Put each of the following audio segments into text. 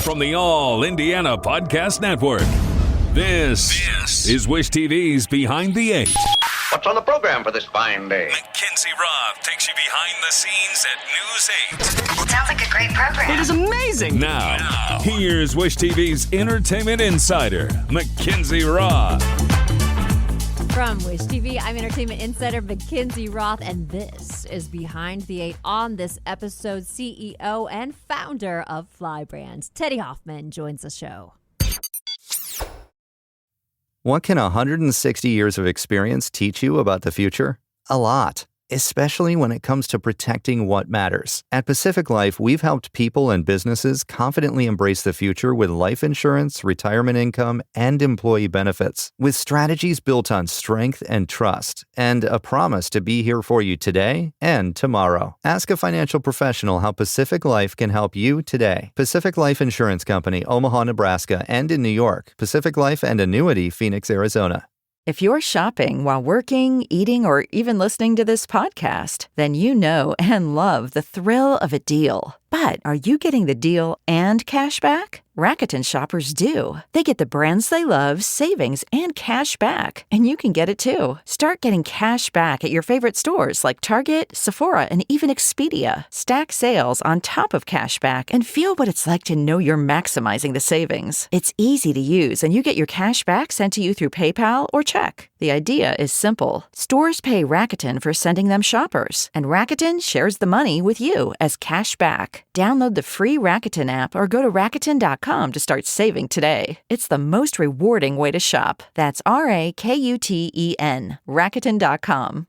from the All Indiana Podcast Network. This is Wish TV's Behind the Eight. What's on the program for this fine day? McKinzie Roth takes you behind the scenes at News 8. Sounds like a great program. It is amazing. Now, here's Wish TV's entertainment insider, McKinzie Roth. From Wish TV, I'm entertainment insider McKinzie Roth, and this is Behind the Eight. On this episode, CEO and founder of Fly Brands, Teddy Hoffman, joins the show. What can 160 years of experience teach you about the future? A lot, especially when it comes to protecting what matters. At Pacific Life, we've helped people and businesses confidently embrace the future with life insurance, retirement income, and employee benefits. With strategies built on strength and trust, and a promise to be here for you today and tomorrow. Ask a financial professional how Pacific Life can help you today. Pacific Life Insurance Company, Omaha, Nebraska, and in New York. Pacific Life and Annuity, Phoenix, Arizona. If you're shopping while working, eating, or even listening to this podcast, then you know and love the thrill of a deal. But are you getting the deal and cash back? Rakuten shoppers do. They get the brands they love, savings, and cash back. And you can get it too. Start getting cash back at your favorite stores like Target, Sephora, and even Expedia. Stack sales on top of cash back and feel what it's like to know you're maximizing the savings. It's easy to use, and you get your cash back sent to you through PayPal or check. The idea is simple. Stores pay Rakuten for sending them shoppers, and Rakuten shares the money with you as cash back. Download the free Rakuten app or go to Rakuten.com to start saving today. It's the most rewarding way to shop. That's RAKUTEN. Rakuten.com.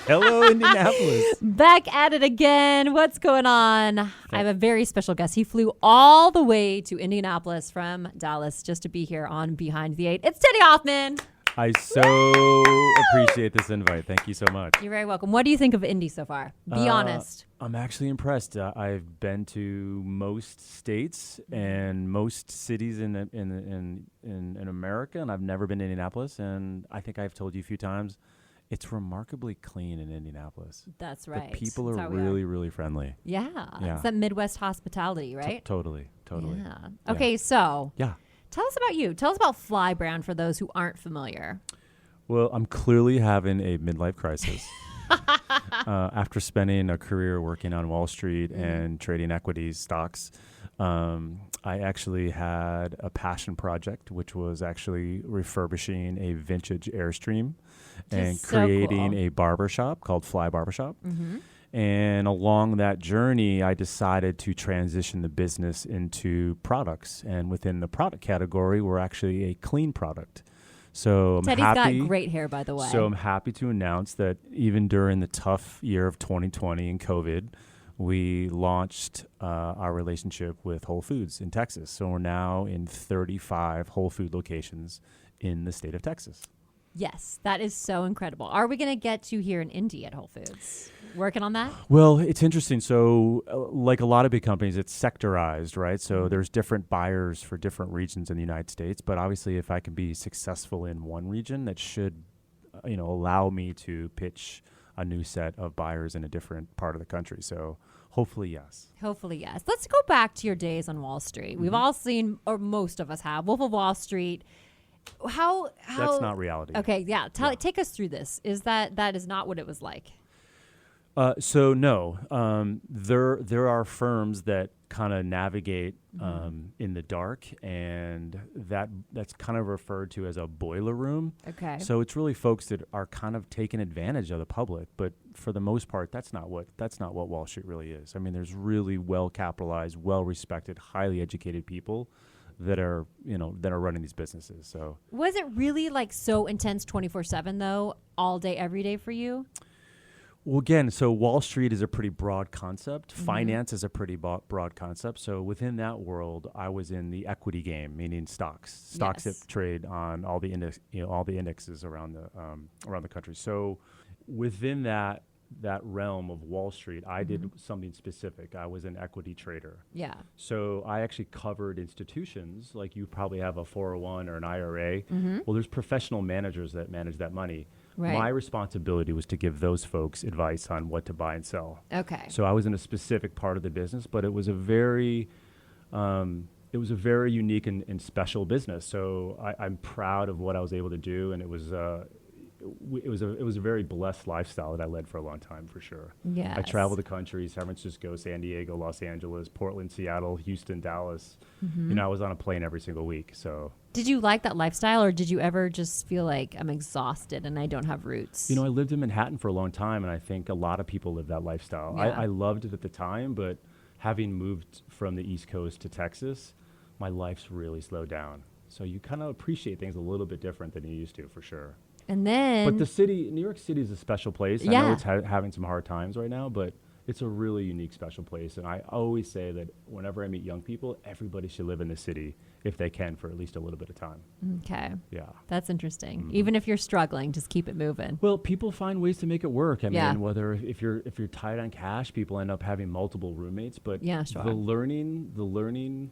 Hello, Indianapolis. Back at it again. What's going on? I have a very special guest. He flew all the way to Indianapolis from Dallas just to be here on Behind the Eight. It's Teddy Hoffman. I so appreciate this invite. Thank you so much. You're very welcome. What do you think of Indy so far? Be honest. I'm actually impressed. I've been to most states and most cities in America, and I've never been to Indianapolis. And I think I've told you a few times, it's remarkably clean in Indianapolis. That's right. The people are really friendly. Yeah. It's that Midwest hospitality, right? Totally. Yeah. Okay, so. Yeah. Tell us about you. Tell us about Fly Brand for those who aren't familiar. Well, I'm clearly having a midlife crisis. After spending a career working on Wall Street and trading equities, stocks, I actually had a passion project, which was actually refurbishing a vintage Airstream and creating a barbershop called Fly Barbershop. Mm-hmm. And along that journey, I decided to transition the business into products. And within the product category, we're actually a clean product. So Teddy's got great hair, by the way. So I'm happy to announce that even during the tough year of 2020 and COVID, we launched our relationship with Whole Foods in Texas. So we're now in 35 Whole Food locations in the state of Texas. Yes, that is so incredible. Are we going to get you here in Indy at Whole Foods? Working on that? Well, it's interesting. So like a lot of big companies, it's sectorized, right? So there's different buyers for different regions in the United States. But obviously, if I can be successful in one region, that should allow me to pitch a new set of buyers in a different part of the country. So hopefully, yes. Hopefully, yes. Let's go back to your days on Wall Street. We've all seen, or most of us have, Wolf of Wall Street. How That's not reality. Okay, yeah. Take us through this. Is that is not what it was like? So no, there are firms that kind of navigate in the dark, and that's kind of referred to as a boiler room. Okay. So it's really folks that are kind of taking advantage of the public, but for the most part, that's not what Wall Street really is. I mean, there's really well capitalized, well respected, highly educated people that are running these businesses. So was it really like so intense 24/7 though, all day, every day for you? Well, again, so Wall Street is a pretty broad concept. Mm-hmm. Finance is a pretty broad concept. So within that world, I was in the equity game, meaning stocks that trade on all the indexes around the country. So within that realm of Wall Street, I did something specific. I was an equity trader. Yeah. So I actually covered institutions, like you probably have a 401 or an IRA. Mm-hmm. Well, there's professional managers that manage that money. Right. My responsibility was to give those folks advice on what to buy and sell. Okay. So I was in a specific part of the business, but it was a very it was a very unique and special business. So I'm proud of what I was able to do, and it was a very blessed lifestyle that I led for a long time, for sure. Yes. I traveled the country: San Francisco, San Diego, Los Angeles, Portland, Seattle, Houston, Dallas. I was on a plane every single week. So Did you like that lifestyle, or did you ever just feel like I'm exhausted and I don't have roots? I lived in Manhattan for a long time, and I think a lot of people live that lifestyle. Yeah. I loved it at the time, but having moved from the East Coast to Texas, my life's really slowed down. So you kind of appreciate things a little bit different than you used to, for sure. And then, But the city, New York City, is a special place. I know it's having some hard times right now, but it's a really unique, special place. And I always say that whenever I meet young people, everybody should live in the city if they can for at least a little bit of time. okay, Yeah. that's interesting. Even if you're struggling, just keep it moving. Well, people find ways to make it work. I Yeah. mean, whether if you're tight on cash, people end up having multiple roommates. But Yeah, sure. the learning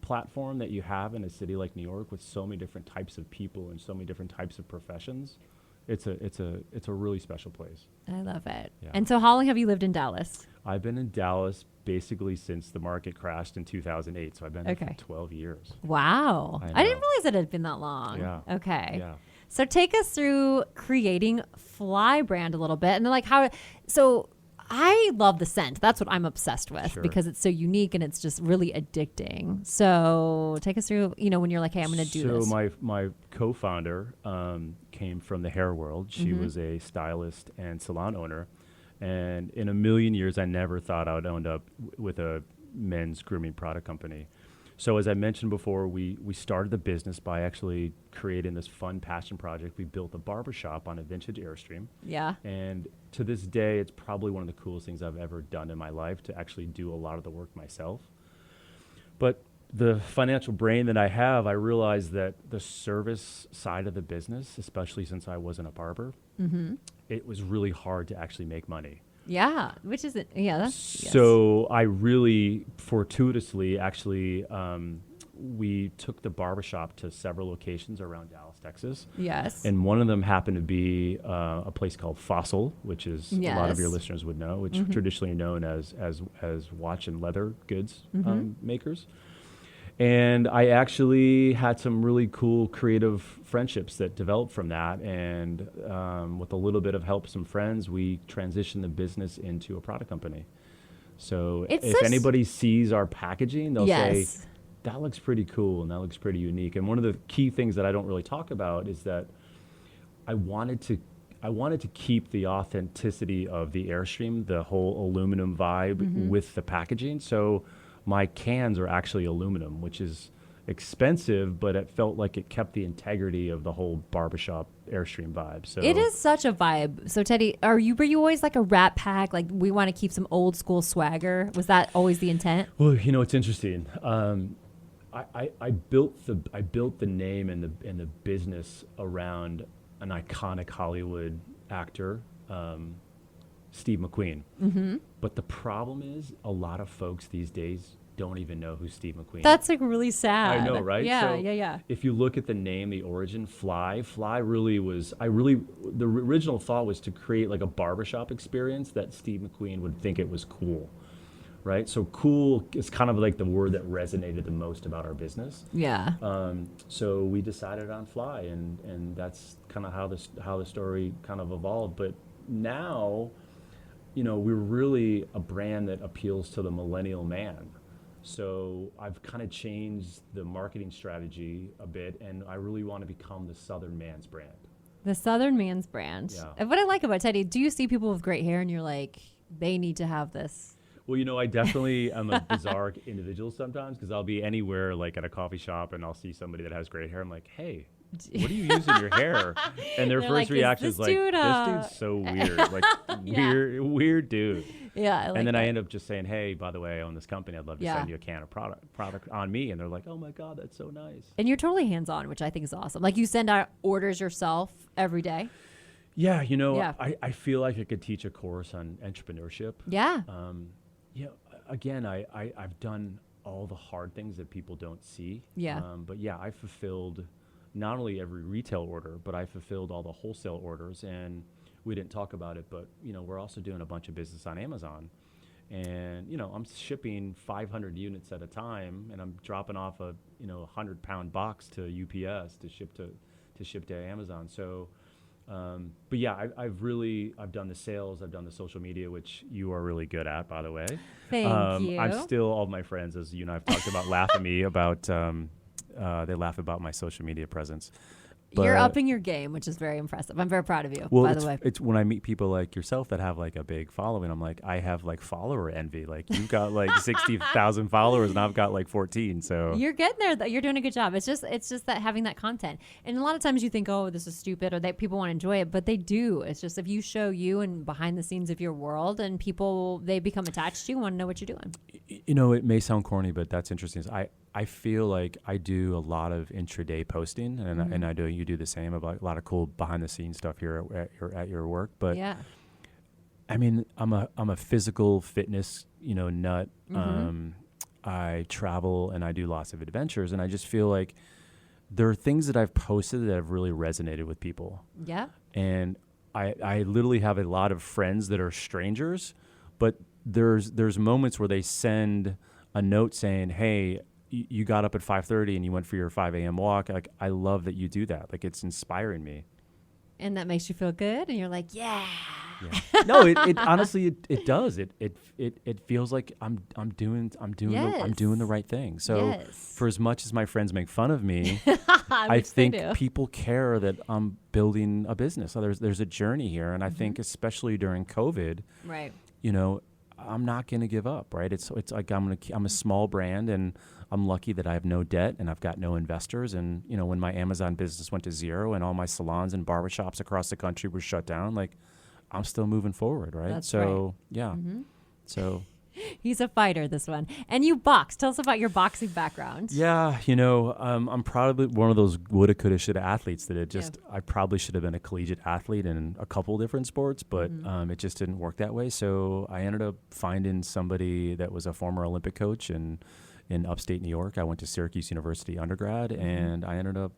platform that you have in a city like New York, with so many different types of people and so many different types of professions, it's a really special place. I love it. Yeah. And so how long have you lived in Dallas? I've been in Dallas basically since the market crashed in 2008. So I've been there for 12 years. Wow. I I didn't know. realize it had been that long. Yeah. Okay. Yeah. So take us through creating Fly Brand a little bit. And then so I love the scent. That's what I'm obsessed with Sure. because it's so unique and it's just really addicting. So take us through, when you're like, hey, I'm going to do this. So my co-founder came from the hair world. She was a stylist and salon owner. And in a million years, I never thought I would end up with a men's grooming product company. So as I mentioned before, we started the business by actually creating this fun passion project. We built a barbershop on a vintage Airstream. Yeah. And to this day, it's probably one of the coolest things I've ever done in my life, to actually do a lot of the work myself. But the financial brain that I have, I realized that the service side of the business, especially since I wasn't a barber, it was really hard to actually make money. Yeah. Which is it? Yeah. That's, yes. So I really fortuitously actually, we took the barbershop to several locations around Dallas, Texas. Yes. And one of them happened to be a place called Fossil, which is a lot of your Yes. listeners would know, which traditionally known as watch and leather goods makers. And I actually had some really cool creative friendships that developed from that. And with a little bit of help, some friends, we transitioned the business into a product company. So if anybody sees our packaging, they'll say, that looks pretty cool and that looks pretty unique. And one of the key things that I don't really talk about is that I wanted to keep the authenticity of the Airstream, the whole aluminum vibe with the packaging. So my cans are actually aluminum, which is expensive, but it felt like it kept the integrity of the whole barbershop Airstream vibe. So it is such a vibe. So Teddy, were you always like a Rat Pack? Like, we want to keep some old school swagger. Was that always the intent? Well, it's interesting. I built the name and the business around an iconic Hollywood actor, Steve McQueen. But the problem is, a lot of folks these days don't even know who Steve McQueen is. That's like really sad. I know, right? Yeah, So yeah. if you look at the name, the origin, Fly really was, the original thought was to create like a barbershop experience that Steve McQueen would think it was cool, right? So cool is kind of like the word that resonated the most about our business. Yeah. So we decided on Fly, and that's kind of how the story kind of evolved. But now, we're really a brand that appeals to the millennial man. So I've kind of changed the marketing strategy a bit, and I really want to become the Southern man's brand. The Southern man's brand. Yeah. And what I like about Teddy, do you see people with great hair and you're like, they need to have this? Well, I definitely am a bizarre individual sometimes, because I'll be anywhere, like at a coffee shop, and I'll see somebody that has great hair. I'm like, hey, what do you use in your hair? And their They're first like, reaction is this like, dude, this dude's so weird. Like, weird dude. Yeah, I like and then that. I end up just saying, hey, by the way, I own this company. I'd love to send you a can of product on me. And they're like, oh my God, that's so nice. And you're totally hands-on, which I think is awesome. Like, you send out orders yourself every day. Yeah, Yeah. I feel like I could teach a course on entrepreneurship. Yeah. Again, I've done all the hard things that people don't see. Yeah. But yeah, I fulfilled not only every retail order, but I fulfilled all the wholesale orders. And we didn't talk about it, but we're also doing a bunch of business on Amazon. And, I'm shipping 500 units at a time, and I'm dropping off a, 100-pound box to UPS to ship to Amazon. So, but yeah, I've done the sales, I've done the social media, which you are really good at, by the way. Thank you. I'm still, all my friends, as you and I have talked about, laugh at me about, they laugh about my social media presence. You're upping your game, which is very impressive. I'm very proud of you, well, by the way. It's when I meet people like yourself that have like a big following, I'm like, I have like follower envy. Like you've got like 60,000 followers and I've got like 14. So you're getting there, though. You're doing a good job. It's just that having that content. And a lot of times you think, oh, this is stupid, or that people want to enjoy it, but they do. It's just if you show you and behind the scenes of your world, and people, they become attached to you, want to know what you're doing. It may sound corny, but that's interesting. I feel like I do a lot of intraday posting, and I know you do the same, about a lot of cool behind the scenes stuff here at your work. But yeah, I mean, I'm a physical fitness nut. I travel and I do lots of adventures, and I just feel like there are things that I've posted that have really resonated with people. Yeah, and I literally have a lot of friends that are strangers, but there's moments where they send a note saying, "Hey, you got up at 5:30 and you went for your 5 a.m. walk. Like, I love that you do that. Like, it's inspiring me." And that makes you feel good, and you're like, yeah. No, it honestly it does. It feels like I'm doing the right thing. So for as much as my friends make fun of me, I think people care that I'm building a business. So there's a journey here, and I think especially during COVID, right? I'm not going to give up, right? It's like I'm a small brand, and I'm lucky that I have no debt and I've got no investors. And, when my Amazon business went to zero and all my salons and barbershops across the country were shut down, like, I'm still moving forward, right? That's so, right. Yeah. Mm-hmm. So. He's a fighter, this one. And you box. Tell us about your boxing background. Yeah, I'm probably one of those woulda, coulda, shoulda athletes that I probably should have been a collegiate athlete in a couple different sports, but it just didn't work that way. So I ended up finding somebody that was a former Olympic coach in upstate New York. I went to Syracuse University undergrad, and I ended up,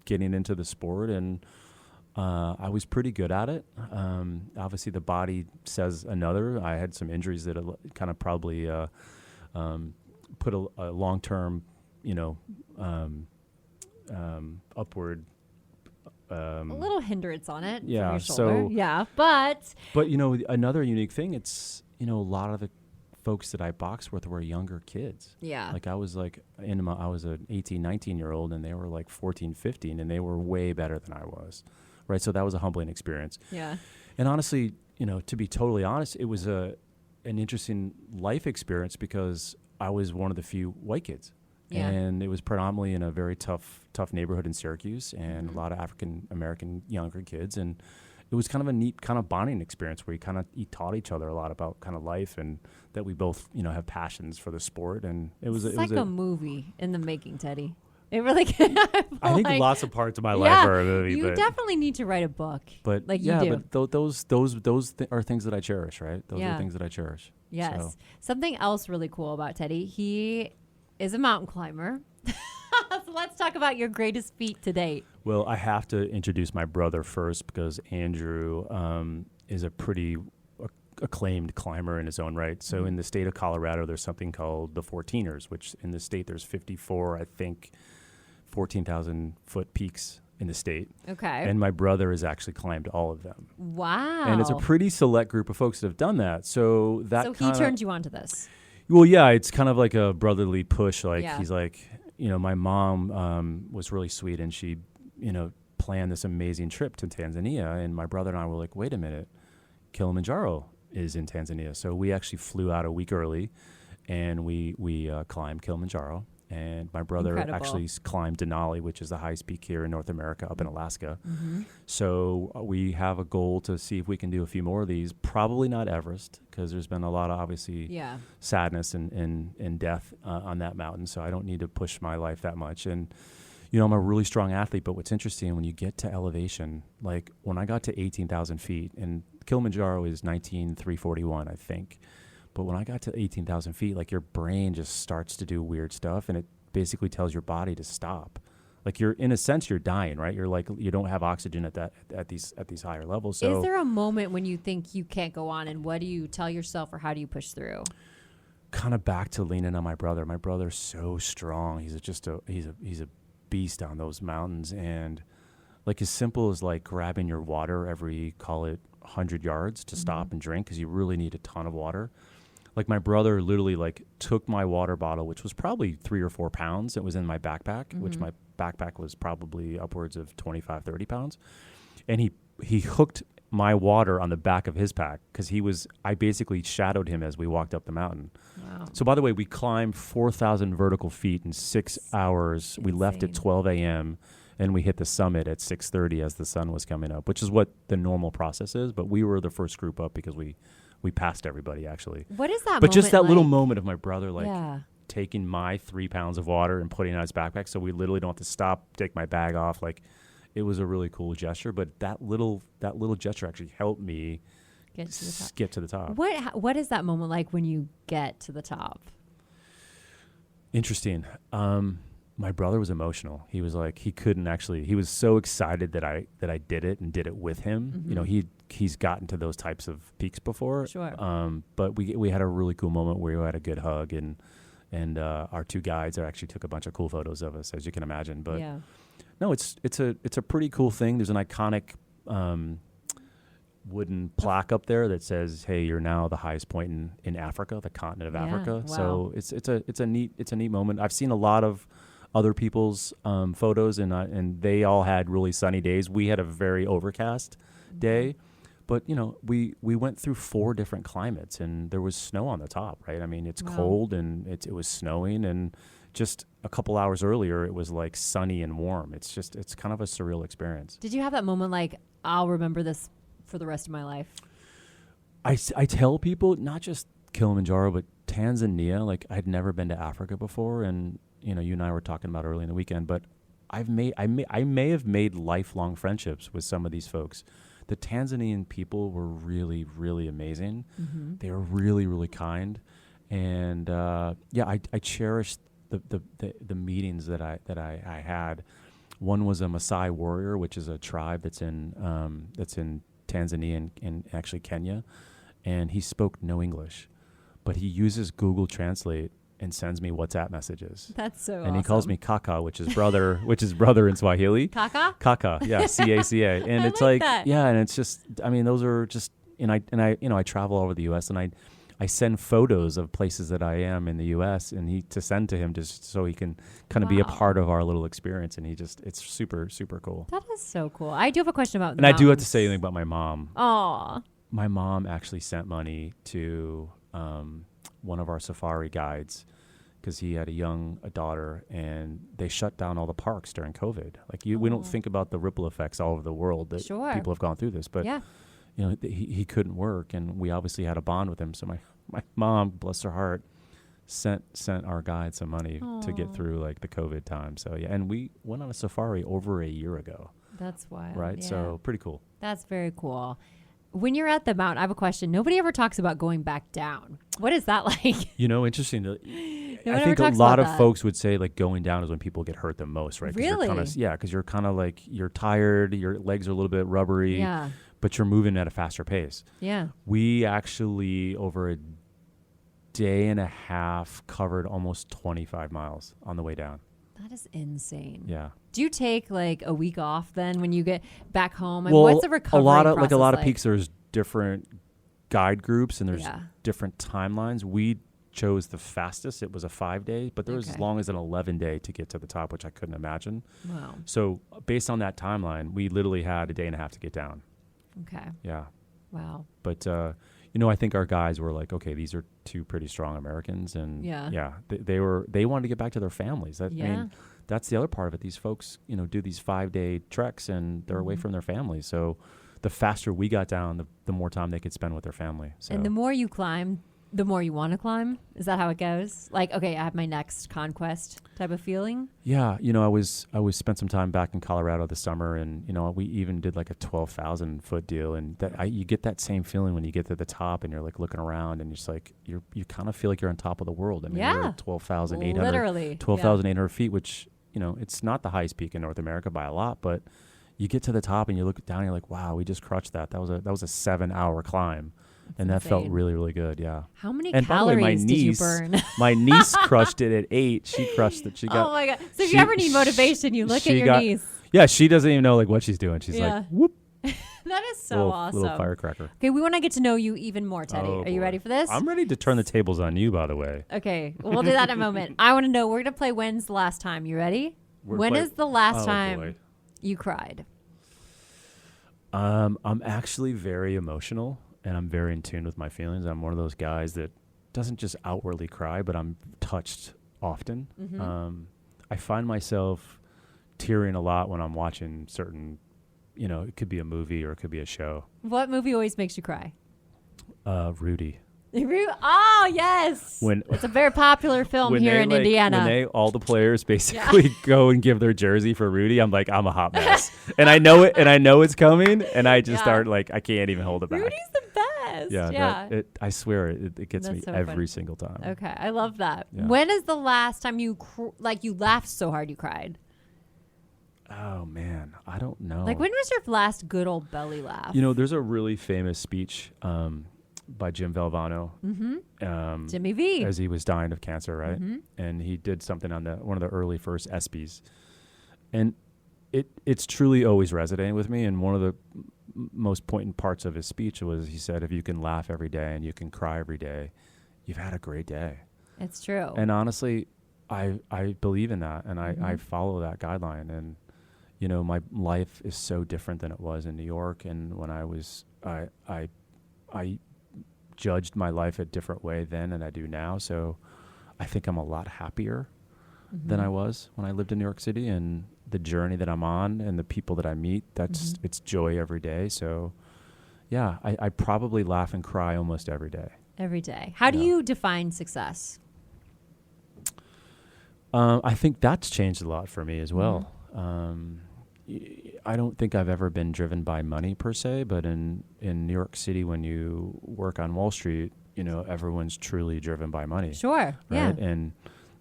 getting into the sport, and I was pretty good at it. Obviously, the body says another. I had some injuries that kind of probably put a long-term, upward. A little hindrance on it. Yeah. From your shoulder. But another unique thing, it's a lot of the folks that I boxed with were younger kids. Yeah. Like I was I was an 18, 19-year-old, and they were like 14, 15, and they were way better than I was. Right. So that was a humbling experience. Yeah. And honestly, to be totally honest, it was an interesting life experience because I was one of the few white kids. Yeah. And it was predominantly in a very tough neighborhood in Syracuse, and a lot of African American younger kids. And it was kind of a neat kind of bonding experience where you taught each other a lot about kind of life, and that we both, have passions for the sport. And it was a movie in the making, Teddy. It really can. I think lots of parts of my life are a movie. You definitely need to write a book. But you do. But those are things that I cherish, right? Those are things that I cherish. Yes. So. Something else really cool about Teddy, he is a mountain climber. So let's talk about your greatest feat to date. Well, I have to introduce my brother first, because Andrew is a pretty acclaimed climber in his own right. So in the state of Colorado, there's something called the 14ers, which in the state there's 54, I think, 14,000-foot peaks in the state. Okay. And my brother has actually climbed all of them. Wow. And it's a pretty select group of folks that have done that. So he turned you on to this. Well, yeah, it's kind of like a brotherly push. He's like, my mom was really sweet, and she, planned this amazing trip to Tanzania. And my brother and I were like, wait a minute, Kilimanjaro is in Tanzania. So we actually flew out a week early, and we climbed Kilimanjaro. And my brother actually climbed Denali, which is the highest peak here in North America, up in Alaska. Mm-hmm. So we have a goal to see if we can do a few more of these. Probably not Everest, because there's been a lot of, obviously, sadness and death on that mountain. So I don't need to push my life that much. And, I'm a really strong athlete. But what's interesting, when you get to elevation, like when I got to 18,000 feet, and Kilimanjaro is 19,341, I think. But when I got to 18,000 feet, like your brain just starts to do weird stuff, and it basically tells your body to stop. like you're in a sense you're dying, right? You're like you don't have oxygen at these higher levels. So is there a moment when you think you can't go on, and what do you tell yourself, or how do you push through? Kind of back to leaning on my brother. My brother's so strong. He's a beast on those mountains, and like as simple as like grabbing your water every, call it 100 yards to stop and drink, because you really need a ton of water. Like my brother literally like took my water bottle, which was probably 3 or 4 pounds. It was in my backpack, which my backpack was probably upwards of 25, 30 pounds. And he hooked my water on the back of his pack, because I basically shadowed him as we walked up the mountain. Wow. So by the way, we climbed 4,000 vertical feet in 6 hours. We left at 12 a.m. and we hit the summit at 6:30 as the sun was coming up, which is what the normal process is. But we were the first group up because we passed everybody, actually. What is that? But just that little like? moment of my brother taking my 3 pounds of water and putting it on his backpack, so we literally don't have to stop, take my bag off. Like, it was a really cool gesture. But that little gesture actually helped me get to the top. What is that moment like when you get to the top? Interesting. My brother was emotional. He was like, he was so excited that I did it and did it with him. You know, he's gotten to those types of peaks before. Sure. But we had a really cool moment where we had a good hug, and our 2 guides actually took a bunch of cool photos of us, as you can imagine. But no, it's a pretty cool thing. There's an iconic wooden plaque up there that says, "Hey, you're now the highest point in Africa, the continent of Africa." Wow. So it's a neat moment. I've seen a lot of other people's photos, and they all had really sunny days. We had a very overcast day, but you know, we went through 4 different climates, and there was snow on the top, right? I mean, it's cold and it was snowing, and just a couple hours earlier it was like sunny and warm. It's kind of a surreal experience. Did you have that moment like, I'll remember this for the rest of my life? I tell people, not just Kilimanjaro, but Tanzania. Like, I'd never been to Africa before, and you know, you and I were talking about early in the weekend, but I may have made lifelong friendships with some of these folks. The Tanzanian people were really, really amazing. They were really, really kind, and I cherished the meetings that I had. One was a Maasai warrior, which is a tribe that's in Tanzania and actually Kenya, and he spoke no English, but he uses Google Translate and sends me WhatsApp messages. That's so awesome. And he calls me Kaka, which is brother in Swahili. Kaka? Kaka, yeah, CACA. And it's like that. Yeah, and it's just, I mean, those are just, and I you know, I travel all over the US, and I send photos of places that I am in the US, and to send to him just so he can kind of be a part of our little experience, and it's super, super cool. That is so cool. I do have a question about And I do have to say something about my mom. Aw. My mom actually sent money to one of our safari guides, because he had a daughter, and they shut down all the parks during COVID. Like, we don't think about the ripple effects all over the world that people have gone through this, but you know, he couldn't work, and we obviously had a bond with him. So my mom, bless her heart, sent our guide some money to get through like the COVID time. So yeah, and we went on a safari over a year ago. That's wild. Right, yeah. So pretty cool. That's very cool. When you're at the mountain, I have a question. Nobody ever talks about going back down. What is that like? You know, interesting. I think a lot of folks would say like going down is when people get hurt the most, right? Really? Because you're kind of like, you're tired, your legs are a little bit rubbery, but you're moving at a faster pace. Yeah. We actually, over a day and a half, covered almost 25 miles on the way down. That is insane. Yeah. Do you take like a week off then when you get back home? And what's the recovery process a lot of peaks, there's different guide groups and there's different timelines. We chose the fastest. It was a 5-day, but there was as long as an 11-day to get to the top, which I couldn't imagine. Wow. So based on that timeline, we literally had a day and a half to get down. Okay. Yeah. Wow. But you know, I think our guys were like, okay, these are 2 pretty strong Americans, and they wanted to get back to their families. I mean, that's the other part of it. These folks, you know, do these 5-day treks, and they're away from their families. So the faster we got down, the more time they could spend with their family. So. And the more you climb, the more you want to climb. Is that how it goes? Like, okay, I have my next conquest type of feeling. Yeah, you know, I was spent some time back in Colorado this summer, and you know, we even did like a 12,000 foot deal, and you get that same feeling when you get to the top, and you're like looking around, and you're just like you kind of feel like you're on top of the world. I mean, you're at 12,800 feet, which it's not the highest peak in North America by a lot, but you get to the top and you look down and you're like, wow, we just crushed that. That was a 7-hour climb. And that felt really, really good. Yeah. How many and calories by the way, my did you niece, burn? my niece crushed it at 8. She crushed it. She got. Oh my God. So if you ever need motivation, you look at your niece. Yeah. She doesn't even know like what she's doing. She's like, whoop. That is so awesome. Little firecracker. Okay. We want to get to know you even more, Teddy. Oh, Are you boy. ready for this? I'm ready to turn the tables on you, by the way. Okay. We'll do that in a moment. I want to know, we're going to play When's the Last Time. You ready? When is the last time you cried? I'm actually very emotional and I'm very in tune with my feelings. I'm one of those guys that doesn't just outwardly cry, but I'm touched often. Mm-hmm. I find myself tearing a lot when I'm watching certain, it could be a movie or it could be a show. What movie always makes you cry? Rudy. Oh, yes. It's a very popular film here in Indiana. When all the players basically go and give their jersey for Rudy, I'm like, I'm a hot mess. And I know it, and I know it's coming, and I just start like, I can't even hold it back. Rudy's the best. Yeah. I swear, it gets me so every funny. single time. Okay, I love that. Yeah. When is the last time you laughed so hard you cried? Oh, man. I don't know. Like, when was your last good old belly laugh? There's a really famous speech by Jim Valvano. Mm-hmm. Jimmy V. As he was dying of cancer, right? Mm-hmm. And he did something on one of the early first ESPYs. And it's truly always resonating with me. And one of the most poignant parts of his speech was he said, if you can laugh every day and you can cry every day, you've had a great day. It's true. And honestly, I believe in that. And I follow that guideline. And, my life is so different than it was in New York. And when I judged my life a different way then than I do now. So I think I'm a lot happier than I was when I lived in New York City, and the journey that I'm on and the people that I meet, it's joy every day. So yeah, I probably laugh and cry almost every day. Every day. How do you define success? I think that's changed a lot for me as well. I don't think I've ever been driven by money per se, but in New York City, when you work on Wall Street, everyone's truly driven by money. Sure. Right? Yeah. And,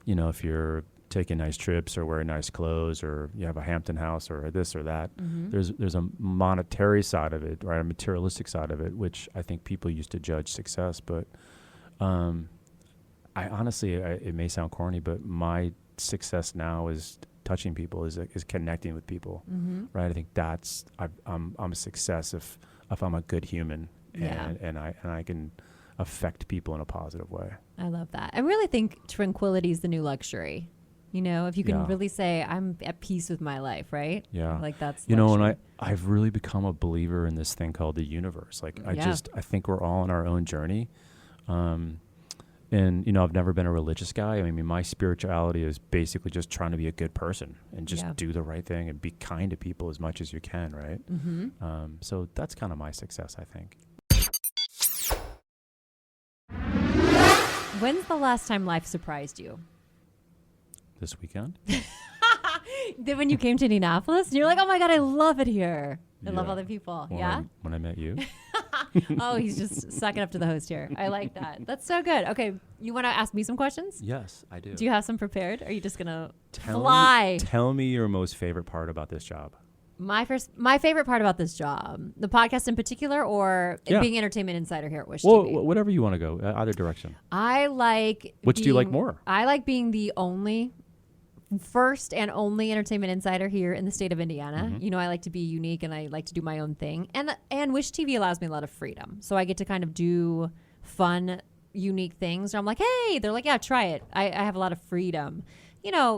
if you're taking nice trips or wearing nice clothes or you have a Hampton house or this or that, there's a monetary side of it, right? A materialistic side of it, which I think people used to judge success. But I honestly, it may sound corny, but my success now is touching people, is connecting with people, right? I think I'm a success if I'm a good human and I can affect people in a positive way. I love that. I really think tranquility is the new luxury. If you can really say I'm at peace with my life, right? Yeah. Like that's luxury. And I've really become a believer in this thing called the universe. Like I think we're all on our own journey. And, I've never been a religious guy. I mean, my spirituality is basically just trying to be a good person and just do the right thing and be kind to people as much as you can, right? Mm-hmm. So that's kind of my success, I think. When's the last time life surprised you? This weekend. Then when you came to Indianapolis, and you're like, oh my God, I love it here. I love other people. When I met you. Oh, he's just sucking up to the host here. I like that. That's so good. Okay, you want to ask me some questions? Yes, I do. Do you have some prepared? Or are you just going to fly? Tell me your most favorite part about this job. My favorite part about this job, the podcast in particular, or being entertainment insider here at Wish TV? Whatever you want to go, either direction. I like. Which do you like more? I like being the first and only entertainment insider here in the state of Indiana. Mm-hmm. I like to be unique and I like to do my own thing. And Wish TV allows me a lot of freedom. So I get to kind of do fun, unique things. I'm like, hey, they're like, yeah, try it. I have a lot of freedom,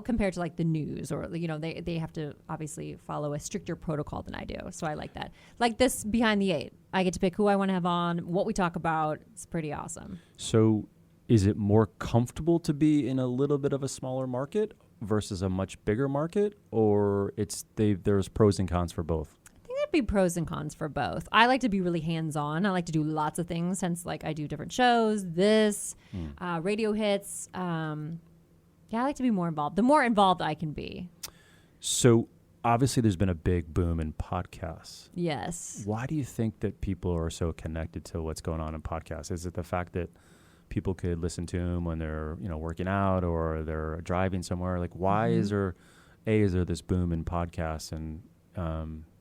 compared to like the news or, they have to obviously follow a stricter protocol than I do. So I like that. Like this Behind the Eight, I get to pick who I want to have on, what we talk about. It's pretty awesome. So is it more comfortable to be in a little bit of a smaller market versus a much bigger market, or there's pros and cons for both? I think there'd be pros and cons for both. I like to be really hands-on. I like to do lots of things, hence like I do different shows, radio hits. I like to be more involved. The more involved I can be. So obviously there's been a big boom in podcasts. Yes. Why do you think that people are so connected to what's going on in podcasts? Is it the fact that people could listen to them when they're, working out or they're driving somewhere? Like, why is there is there this boom in podcasts, and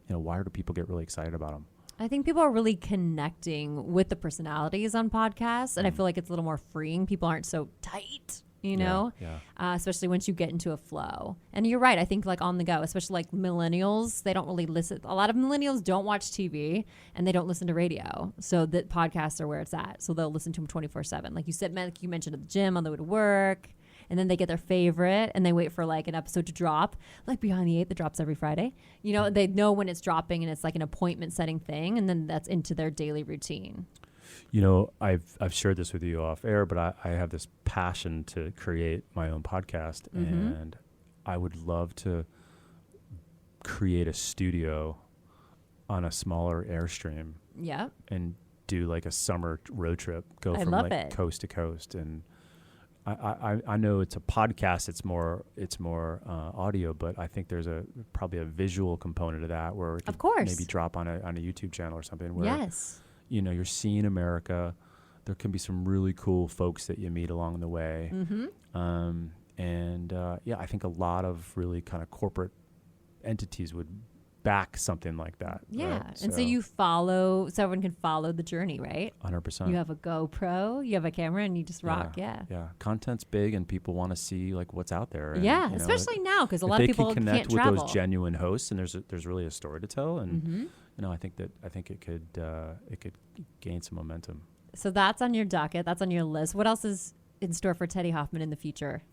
why do people get really excited about them? I think people are really connecting with the personalities on podcasts, and I feel like it's a little more freeing. People aren't so tight, especially once you get into a flow. And you're right. I think like on the go, especially like millennials, they don't really listen. A lot of millennials don't watch TV and they don't listen to radio. So the podcasts are where it's at. So they'll listen to them 24/7. Like you said, like you mentioned at the gym on the way to work. And then they get their favorite and they wait for like an episode to drop, like Behind the Eight that drops every Friday. They know when it's dropping and it's like an appointment setting thing. And then that's into their daily routine. I've shared this with you off air, but I have this passion to create my own podcast, and I would love to create a studio on a smaller Airstream. Yeah. And do like a summer road trip, go from like coast to coast. And I know it's a podcast. It's more audio, but I think there's probably a visual component of that where it could maybe drop on a YouTube channel or something. Where, you're seeing America. There can be some really cool folks that you meet along the way. I think a lot of really kind of corporate entities would back something like that. Yeah. Right? And so you follow, so everyone can follow the journey, right? 100%. You have a GoPro, you have a camera, and you just rock. Yeah. Content's big, and people want to see like what's out there. And, especially now, because a lot of people can't travel. If they can connect with those genuine hosts, and there's really a story to tell, and I think it could gain some momentum. So that's on your docket. That's on your list. What else is in store for Teddy Hoffman in the future?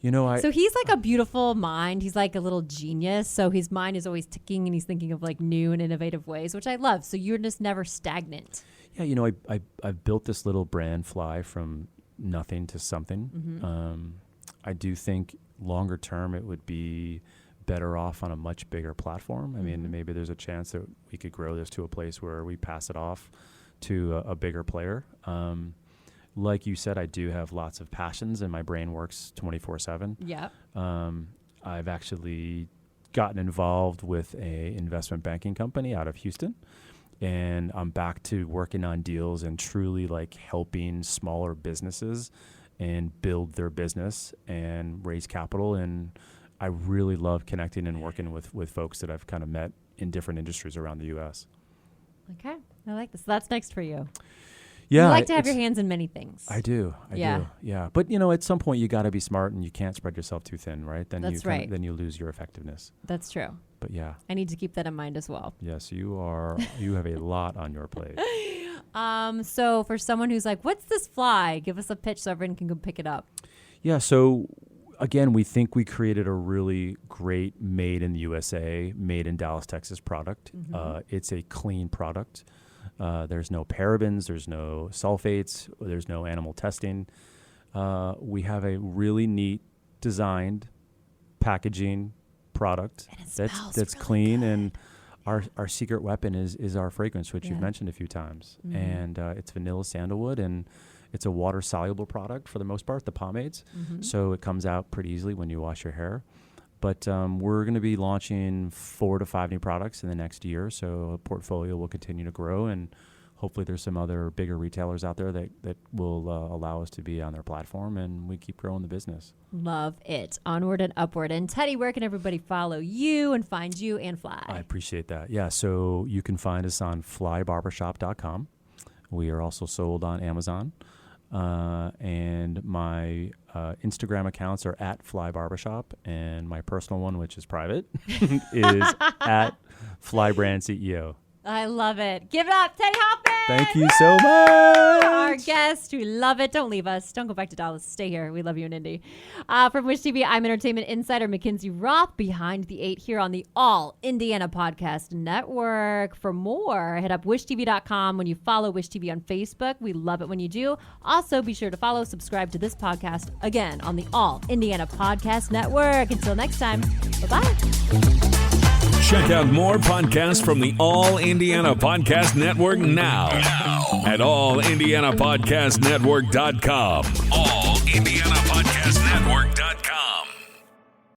So he's like a beautiful mind. He's like a little genius. So his mind is always ticking, and he's thinking of like new and innovative ways, which I love. So you're just never stagnant. Yeah, I've built this little brand, Fly, from nothing to something. I do think longer term it would be better off on a much bigger platform. I mean, maybe there's a chance that we could grow this to a place where we pass it off to a bigger player. Like you said, I do have lots of passions, and my brain works 24/7. Yeah. I've actually gotten involved with a investment banking company out of Houston, and I'm back to working on deals and truly like helping smaller businesses and build their business and raise capital. And I really love connecting and working with folks that I've kind of met in different industries around the U.S. Okay. I like this. So that's next for you. Yeah, you like to have your hands in many things. I do. Yeah. But at some point you got to be smart, and you can't spread yourself too thin, right? Then then you lose your effectiveness. That's true. But yeah, I need to keep that in mind as well. Yes, you have a lot on your plate. So for someone who's like, "What's this Fly?" Give us a pitch so everyone can go pick it up. Yeah. So again, we think we created a really great made in the USA, made in Dallas, Texas product. It's a clean product. There's no parabens, there's no sulfates, there's no animal testing. We have a really neat designed packaging product that's really clean, good. And our secret weapon is our fragrance, which you've mentioned a few times. And it's vanilla sandalwood, and it's a water soluble product for the most part, the pomades. So it comes out pretty easily when you wash your hair. But we're going to be launching 4 to 5 new products in the next year. So a portfolio will continue to grow, and hopefully there's some other bigger retailers out there that will allow us to be on their platform, and we keep growing the business. Love it. Onward and upward. And Teddy, where can everybody follow you and find you and Fly? I appreciate that. Yeah, so you can find us on flybarbershop.com. We are also sold on Amazon. And my Instagram accounts are at Fly Barbershop, and my personal one, which is private, is at Fly Brand CEO. I love it. Give it up, Teddy Hoffman. Thank you so much. Our guest. We love it. Don't leave us. Don't go back to Dallas. Stay here. We love you in Indy. From Wish TV, I'm entertainment insider McKinzie Roth, behind the 8 here on the All Indiana Podcast Network. For more, head up wishtv.com. When you follow Wish TV on Facebook, we love it when you do. Also, be sure to follow, subscribe to this podcast, again, on the All Indiana Podcast Network. Until next time, bye-bye. Check out more podcasts from the All Indiana Podcast Network now at allindianapodcastnetwork.com. All Indiana